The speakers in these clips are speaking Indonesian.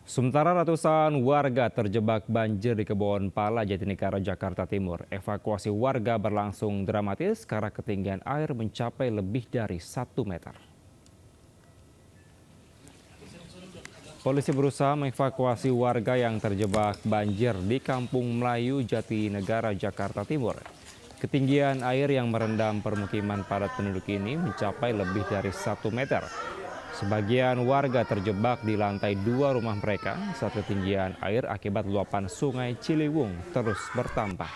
Sementara ratusan warga terjebak banjir di Kebon Pala, Jatinegara, Jakarta Timur. Evakuasi warga berlangsung dramatis karena ketinggian air mencapai lebih dari 1 meter. Polisi berusaha mengevakuasi warga yang terjebak banjir di Kampung Melayu, Jatinegara, Jakarta Timur. Ketinggian air yang merendam permukiman padat penduduk ini mencapai lebih dari 1 meter. Sebagian warga terjebak di lantai 2 rumah mereka saat ketinggian air akibat luapan sungai Ciliwung terus bertambah.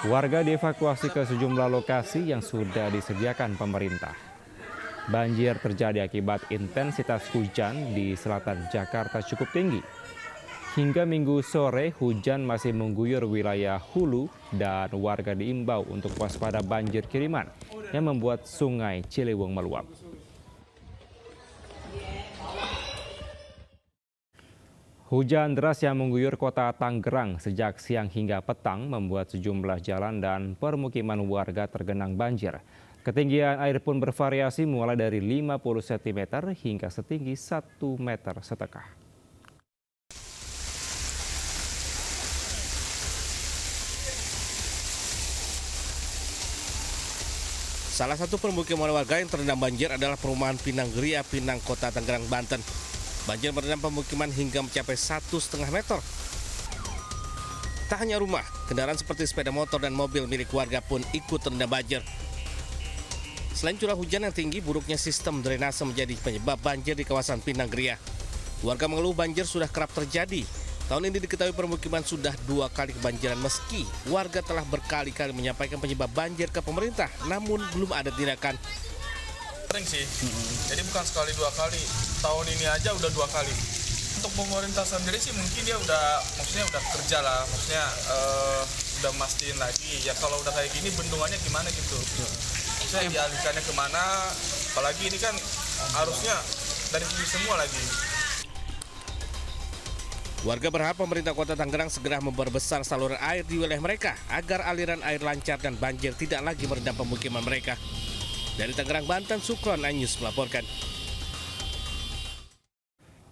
Warga dievakuasi ke sejumlah lokasi yang sudah disediakan pemerintah. Banjir terjadi akibat intensitas hujan di selatan Jakarta cukup tinggi. Hingga Minggu sore, hujan masih mengguyur wilayah hulu dan warga diimbau untuk waspada banjir kiriman yang membuat sungai Ciliwung meluap. Hujan deras yang mengguyur kota Tangerang sejak siang hingga petang membuat sejumlah jalan dan permukiman warga tergenang banjir. Ketinggian air pun bervariasi mulai dari 50 cm hingga setinggi 1,5 meter. Salah satu permukiman warga yang terendam banjir adalah perumahan Pinang Geria, Pinang, Kota Tangerang, Banten. Banjir merendam pemukiman hingga mencapai 1,5 meter. Tak hanya rumah, kendaraan seperti sepeda motor dan mobil milik warga pun ikut terendam banjir. Selain curah hujan yang tinggi, buruknya sistem drainase menjadi penyebab banjir di kawasan Pinang Geria. Warga mengeluh banjir sudah kerap terjadi. Tahun ini diketahui permukiman sudah 2 kali kebanjiran meski warga telah berkali-kali menyampaikan penyebab banjir ke pemerintah, namun belum ada tindakan. Sering sih, jadi bukan sekali 2 kali, tahun ini aja udah 2 kali. Untuk pemerintah sendiri sih mungkin dia udah kerja lah, udah mastiin lagi. Ya kalau udah kayak gini bendungannya gimana gitu, maksudnya dialihkannya kemana, apalagi ini kan harusnya dari sini semua lagi. Warga berharap pemerintah Kota Tangerang segera memperbesar saluran air di wilayah mereka agar aliran air lancar dan banjir tidak lagi merendam pemukiman mereka. Dari Tangerang, Banten, Sukron Anyus melaporkan.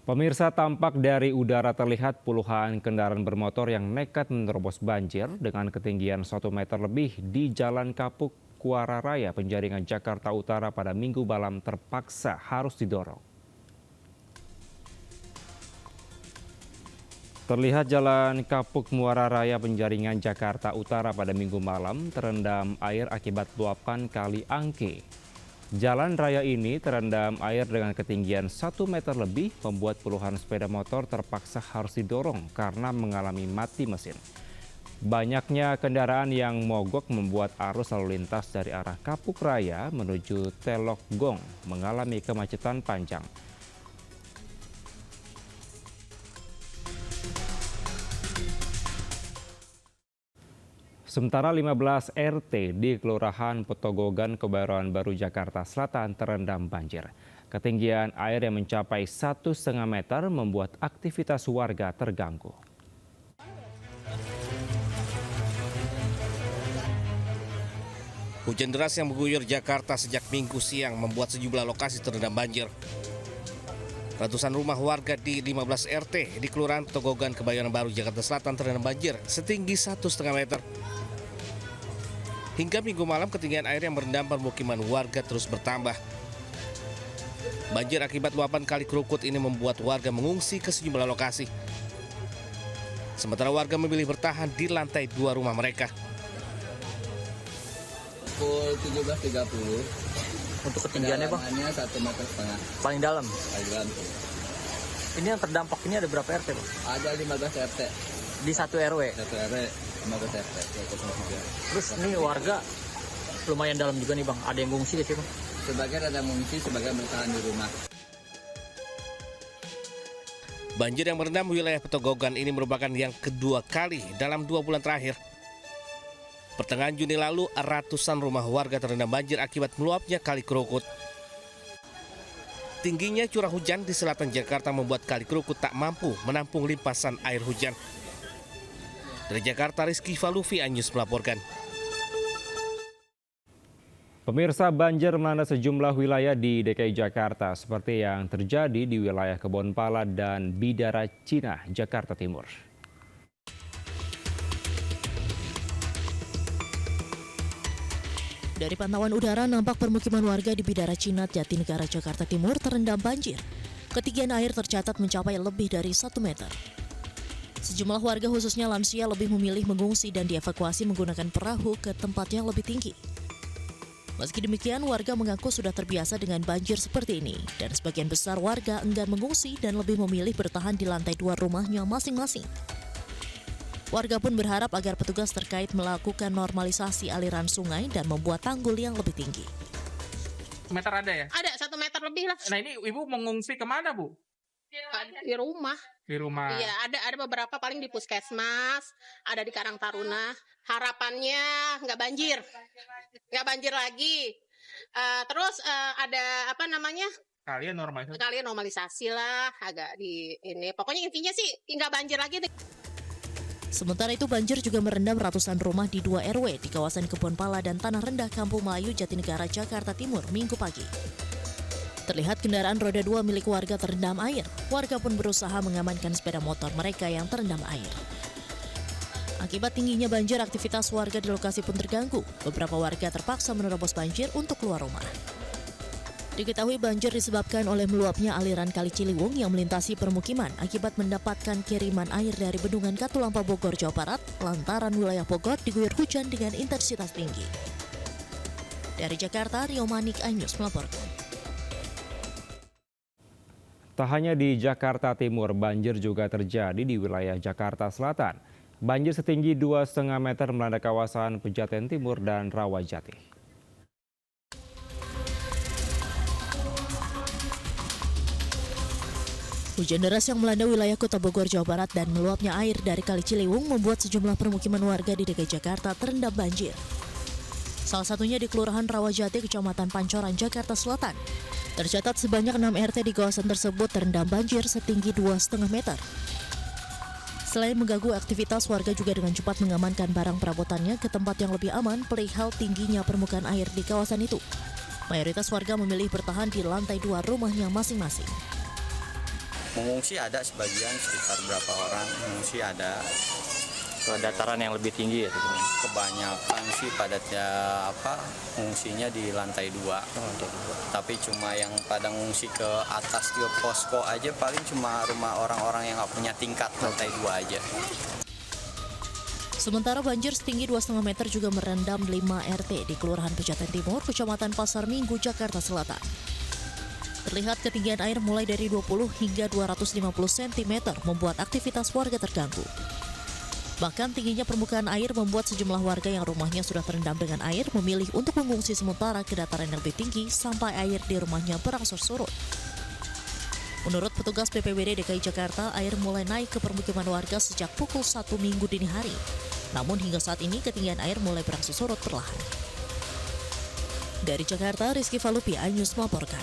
Pemirsa, tampak dari udara terlihat puluhan kendaraan bermotor yang nekat menerobos banjir dengan ketinggian 1 meter lebih di Jalan Kapuk, Kuara Raya, Penjaringan, Jakarta Utara pada Minggu malam terpaksa harus didorong. Terlihat Jalan Kapuk Muara Raya Penjaringan Jakarta Utara pada Minggu malam terendam air akibat luapan Kali Angke. Jalan raya ini terendam air dengan ketinggian 1 meter lebih membuat puluhan sepeda motor terpaksa harus didorong karena mengalami mati mesin. Banyaknya kendaraan yang mogok membuat arus lalu lintas dari arah Kapuk Raya menuju Telok Gong mengalami kemacetan panjang. Sementara 15 RT di Kelurahan Petogogan, Kebayoran Baru, Jakarta Selatan terendam banjir. Ketinggian air yang mencapai 1,5 meter membuat aktivitas warga terganggu. Hujan deras yang mengguyur Jakarta sejak Minggu siang membuat sejumlah lokasi terendam banjir. Ratusan rumah warga di 15 RT di Kelurahan Petogogan, Kebayoran Baru, Jakarta Selatan terendam banjir setinggi 1,5 meter. Hingga Minggu malam ketinggian air yang merendam permukiman warga terus bertambah. Banjir akibat luapan Kali Krukut ini membuat warga mengungsi ke sejumlah lokasi. Sementara warga memilih bertahan di lantai 2 rumah mereka. Pukul 17.30. Untuk ketinggiannya Bang? 1,5 meter. Paling dalam? Paling dalam. Ini yang terdampak ini ada berapa RT Bang? Ada 15 RT. Di 1 RW? 1 RW 15 RT. Terus ini warga lumayan dalam juga nih Bang, ada yang ngungsi di sini Bang? Sebagian ada mengungsi, sebagian bertahan di rumah. Banjir yang merendam wilayah Petogogan ini merupakan yang kedua kali dalam 2 bulan terakhir. Pertengahan Juni lalu, ratusan rumah warga terendam banjir akibat meluapnya Kali Krukut. Tingginya curah hujan di selatan Jakarta membuat Kali Krukut tak mampu menampung limpasan air hujan. Dari Jakarta, Rizky Falufi Anyus melaporkan. Pemirsa, banjir melanda sejumlah wilayah di DKI Jakarta seperti yang terjadi di wilayah Kebonpala dan Bidara Cina, Jakarta Timur. Dari pantauan udara, nampak permukiman warga di Bidara Cina, Jatinegara, Jakarta Timur terendam banjir. Ketinggian air tercatat mencapai lebih dari 1 meter. Sejumlah warga khususnya lansia lebih memilih mengungsi dan dievakuasi menggunakan perahu ke tempat yang lebih tinggi. Meski demikian, warga mengaku sudah terbiasa dengan banjir seperti ini dan sebagian besar warga enggan mengungsi dan lebih memilih bertahan di lantai 2 rumahnya masing-masing. Warga pun berharap agar petugas terkait melakukan normalisasi aliran sungai dan membuat tanggul yang lebih tinggi. Meter ada ya? Ada 1 meter lebih lah. Nah ini ibu mengungsi kemana bu? Di rumah. Di rumah. Iya, ada beberapa paling di puskesmas, ada di Karang Taruna. Harapannya nggak banjir lagi. Terus ada apa namanya? Kalian normalisasi. Kalian normalisasi lah, agak di ini. Pokoknya intinya sih nggak banjir lagi. Sementara itu, banjir juga merendam ratusan rumah di 2 RW di kawasan Kebonpala dan Tanah Rendah, Kampung Melayu, Jatinegara, Jakarta Timur, Minggu pagi. Terlihat kendaraan roda 2 milik warga terendam air. Warga pun berusaha mengamankan sepeda motor mereka yang terendam air. Akibat tingginya banjir, aktivitas warga di lokasi pun terganggu. Beberapa warga terpaksa menerobos banjir untuk keluar rumah. Diketahui banjir disebabkan oleh meluapnya aliran Kali Ciliwung yang melintasi permukiman akibat mendapatkan kiriman air dari Bendungan Katulampa, Bogor, Jawa Barat, lantaran wilayah Bogor diguyur hujan dengan intensitas tinggi. Dari Jakarta, Rio Manik, iNews melaporkan. Tak hanya di Jakarta Timur, banjir juga terjadi di wilayah Jakarta Selatan. Banjir setinggi 2,5 meter melanda kawasan Pejaten Timur dan Rawajati. Hujan deras yang melanda wilayah Kota Bogor, Jawa Barat dan meluapnya air dari Kali Ciliwung membuat sejumlah permukiman warga di DKI Jakarta terendam banjir. Salah satunya di Kelurahan Rawajati, Kecamatan Pancoran, Jakarta Selatan. Tercatat sebanyak 6 RT di kawasan tersebut terendam banjir setinggi 2,5 meter. Selain mengganggu aktivitas, warga juga dengan cepat mengamankan barang perabotannya ke tempat yang lebih aman perihal tingginya permukaan air di kawasan itu. Mayoritas warga memilih bertahan di lantai 2 rumahnya masing-masing. Mengungsi ada sebagian, sekitar berapa orang mengungsi ada. Ke dataran yang lebih tinggi ya? Kebanyakan sih padatnya mengungsinya di lantai 2. Tapi cuma yang pada ngungsi ke atas ke posko aja paling cuma rumah orang-orang yang nggak punya tingkat, lantai 2 aja. Sementara banjir setinggi 2,5 meter juga merendam 5 RT di Kelurahan Pejaten Timur, Kecamatan Pasar Minggu, Jakarta Selatan. Terlihat ketinggian air mulai dari 20 hingga 250 cm membuat aktivitas warga terganggu. Bahkan tingginya permukaan air membuat sejumlah warga yang rumahnya sudah terendam dengan air memilih untuk mengungsi sementara ke dataran yang lebih tinggi sampai air di rumahnya berangsur surut. Menurut petugas BPBD DKI Jakarta, air mulai naik ke permukiman warga sejak pukul 1 Minggu dini hari. Namun hingga saat ini ketinggian air mulai berangsur surut perlahan. Dari Jakarta, Rizky Falupi, iNews melaporkan.